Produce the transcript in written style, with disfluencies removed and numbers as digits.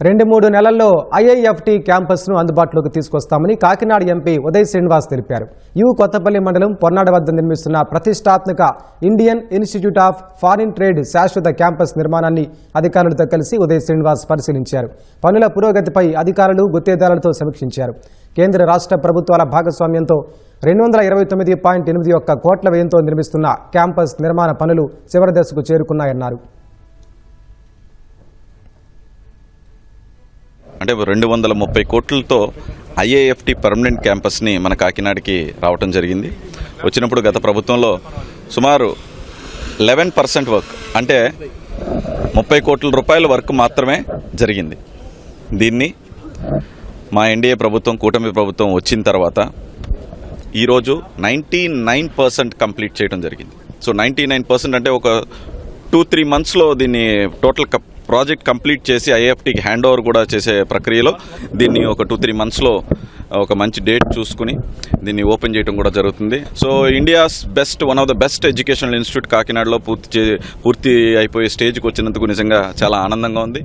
2-3 నెలల్లో ఐఐఎఫ్టీ క్యాంపస్ను అందుబాటులోకి తీసుకొస్తామని కాకినాడ ఎంపీ ఉదయ్ శ్రీనివాస్ తెలిపారు. కొత్తపల్లి మండలం పొన్నాడ వద్ద నిర్మిస్తున్న ప్రతిష్టాత్మక Indian institute of foreign trade శాశ్వత క్యాంపస్ నిర్మాణాన్ని అధికారులతో కలిసి ఉదయ్ శ్రీనివాస్ పరిశీలించారు. పనుల పురోగతిపై అధికారులు గుత్తేదారులతో సమీక్షించారు. కేంద్ర రాష్ట్ర ప్రభుత్వాల భాగస్వామ్యంతో 229.81 కోట్ల వ్యయంతో నిర్మిస్తున్న క్యాంపస్ నిర్మాణ పనులు చివరి దశకు చేరుకున్నాయన్నారు. అంటే 230 కోట్లతో ఐఐఎఫ్టీ పర్మనెంట్ క్యాంపస్ని మన కాకినాడకి రావటం జరిగింది. వచ్చినప్పుడు గత ప్రభుత్వంలో సుమారు 11% వర్క్, అంటే 30 కోట్ల రూపాయల వర్క్ మాత్రమే జరిగింది. దీన్ని మా ఎన్డీఏ ప్రభుత్వం, కూటమి ప్రభుత్వం వచ్చిన తర్వాత ఈరోజు 99% కంప్లీట్ చేయడం జరిగింది. సో 99% అంటే ఒక 2-3 మంత్స్లో దీన్ని టోటల్ ప్రాజెక్ట్ కంప్లీట్ చేసి ఐఐఎఫ్టీకి హ్యాండ్ ఓవర్ కూడా చేసే ప్రక్రియలో దీన్ని ఒక 2-3 మంత్స్లో ఒక మంచి డేట్ చూసుకుని దీన్ని ఓపెన్ చేయడం కూడా జరుగుతుంది. So India's one of the best educational institute కాకినాడలో పూర్తి అయిపోయే స్టేజ్కి వచ్చినందుకు నిజంగా చాలా ఆనందంగా ఉంది.